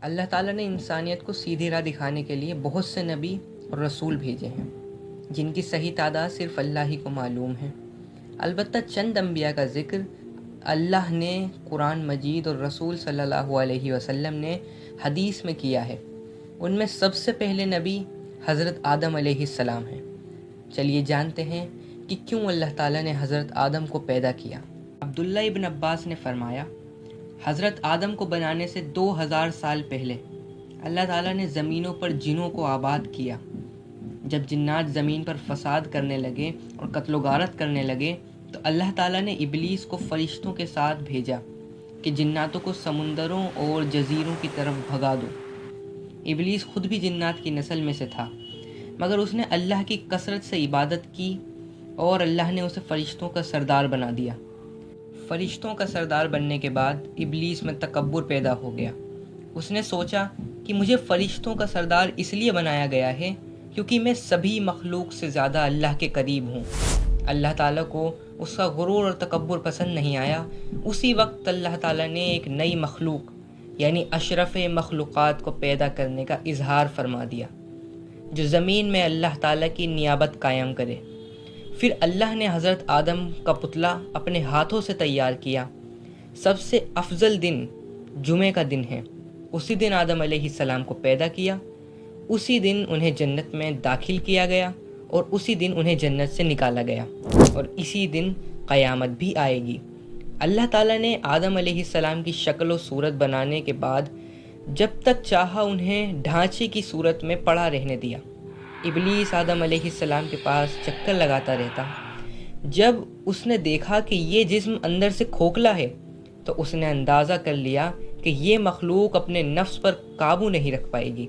اللہ تعالیٰ نے انسانیت کو سیدھی راہ دکھانے کے لیے بہت سے نبی اور رسول بھیجے ہیں، جن کی صحیح تعداد صرف اللہ ہی کو معلوم ہے۔ البتہ چند انبیاء کا ذکر اللہ نے قرآن مجید اور رسول صلی اللہ علیہ وسلم نے حدیث میں کیا ہے۔ ان میں سب سے پہلے نبی حضرت آدم علیہ السلام ہیں۔ چلیے جانتے ہیں کہ کیوں اللہ تعالیٰ نے حضرت آدم کو پیدا کیا۔ عبداللہ ابن عباس نے فرمایا، حضرت آدم کو بنانے سے 2000 سال پہلے اللہ تعالیٰ نے زمینوں پر جنوں کو آباد کیا۔ جب جنات زمین پر فساد کرنے لگے اور قتل و غارت کرنے لگے تو اللہ تعالیٰ نے ابلیس کو فرشتوں کے ساتھ بھیجا کہ جناتوں کو سمندروں اور جزیروں کی طرف بھگا دو۔ ابلیس خود بھی جنات کی نسل میں سے تھا، مگر اس نے اللہ کی کثرت سے عبادت کی اور اللہ نے اسے فرشتوں کا سردار بنا دیا۔ فرشتوں کا سردار بننے کے بعد ابلیس میں تکبر پیدا ہو گیا۔ اس نے سوچا کہ مجھے فرشتوں کا سردار اس لیے بنایا گیا ہے کیونکہ میں سبھی مخلوق سے زیادہ اللہ کے قریب ہوں۔ اللہ تعالیٰ کو اس کا غرور اور تکبر پسند نہیں آیا۔ اسی وقت اللہ تعالیٰ نے ایک نئی مخلوق یعنی اشرف مخلوقات کو پیدا کرنے کا اظہار فرما دیا، جو زمین میں اللہ تعالیٰ کی نیابت قائم کرے۔ پھر اللہ نے حضرت آدم کا پتلا اپنے ہاتھوں سے تیار کیا۔ سب سے افضل دن جمعے کا دن ہے۔ اسی دن آدم علیہ السلام کو پیدا کیا، اسی دن انہیں جنت میں داخل کیا گیا اور اسی دن انہیں جنت سے نکالا گیا، اور اسی دن قیامت بھی آئے گی۔ اللہ تعالیٰ نے آدم علیہ السلام کی شکل و صورت بنانے کے بعد جب تک چاہا انہیں ڈھانچے کی صورت میں پڑا رہنے دیا۔ ابلیس آدم علیہ السلام کے پاس چکر لگاتا رہتا۔ جب اس نے دیکھا کہ یہ جسم اندر سے کھوکھلا ہے تو اس نے اندازہ کر لیا کہ یہ مخلوق اپنے نفس پر قابو نہیں رکھ پائے گی۔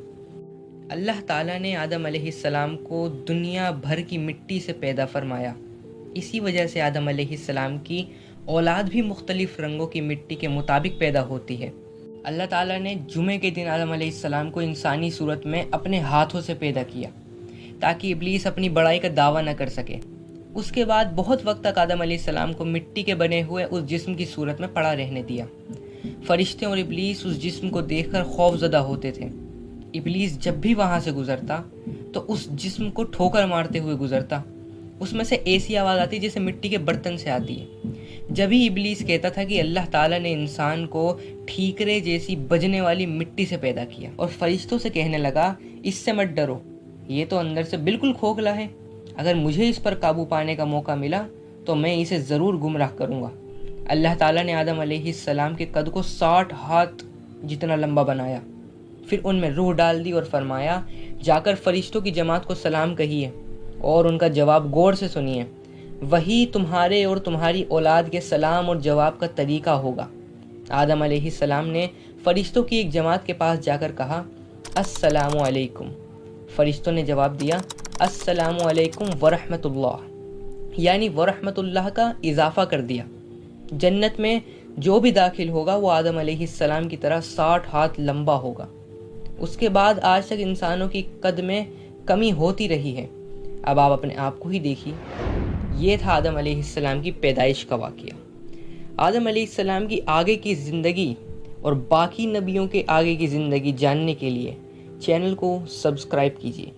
اللہ تعالیٰ نے آدم علیہ السلام کو دنیا بھر کی مٹی سے پیدا فرمایا۔ اسی وجہ سے آدم علیہ السلام کی اولاد بھی مختلف رنگوں کی مٹی کے مطابق پیدا ہوتی ہے۔ اللہ تعالیٰ نے جمعے کے دن آدم علیہ السلام کو انسانی صورت میں اپنے ہاتھوں سے پیدا کیا تاکہ ابلیس اپنی بڑائی کا دعویٰ نہ کر سکے۔ اس کے بعد بہت وقت تک آدم علیہ السلام کو مٹی کے بنے ہوئے اس جسم کی صورت میں پڑا رہنے دیا۔ فرشتے اور ابلیس اس جسم کو دیکھ کر خوف زدہ ہوتے تھے۔ ابلیس جب بھی وہاں سے گزرتا تو اس جسم کو ٹھوکر مارتے ہوئے گزرتا۔ اس میں سے ایسی آواز آتی جیسے مٹی کے برتن سے آتی ہے۔ جب ہی ابلیس کہتا تھا کہ اللہ تعالیٰ نے انسان کو ٹھیکرے جیسی بجنے والی مٹی سے پیدا کیا، اور فرشتوں سے کہنے لگا، اس سے مت ڈرو، یہ تو اندر سے بالکل کھوکھلا ہے، اگر مجھے اس پر قابو پانے کا موقع ملا تو میں اسے ضرور گمراہ کروں گا۔ اللہ تعالیٰ نے آدم علیہ السلام کے قد کو 60 ہاتھ جتنا لمبا بنایا، پھر ان میں روح ڈال دی اور فرمایا، جا کر فرشتوں کی جماعت کو سلام کہیے اور ان کا جواب غور سے سنیے، وہی تمہارے اور تمہاری اولاد کے سلام اور جواب کا طریقہ ہوگا۔ آدم علیہ السلام نے فرشتوں کی ایک جماعت کے پاس جا کر کہا، السلام علیکم۔ فرشتوں نے جواب دیا، السلام علیکم ورحمۃ اللہ، یعنی ورحمۃ اللہ کا اضافہ کر دیا۔ جنت میں جو بھی داخل ہوگا وہ آدم علیہ السلام کی طرح 60 ہاتھ لمبا ہوگا۔ اس کے بعد آج تک انسانوں کی قد میں کمی ہوتی رہی ہے۔ اب آپ اپنے آپ کو ہی دیکھیے۔ یہ تھا آدم علیہ السلام کی پیدائش کا واقعہ۔ آدم علیہ السلام کی آگے کی زندگی اور باقی نبیوں کے آگے کی زندگی جاننے کے لیے چینل کو سبسکرائب کیجیے۔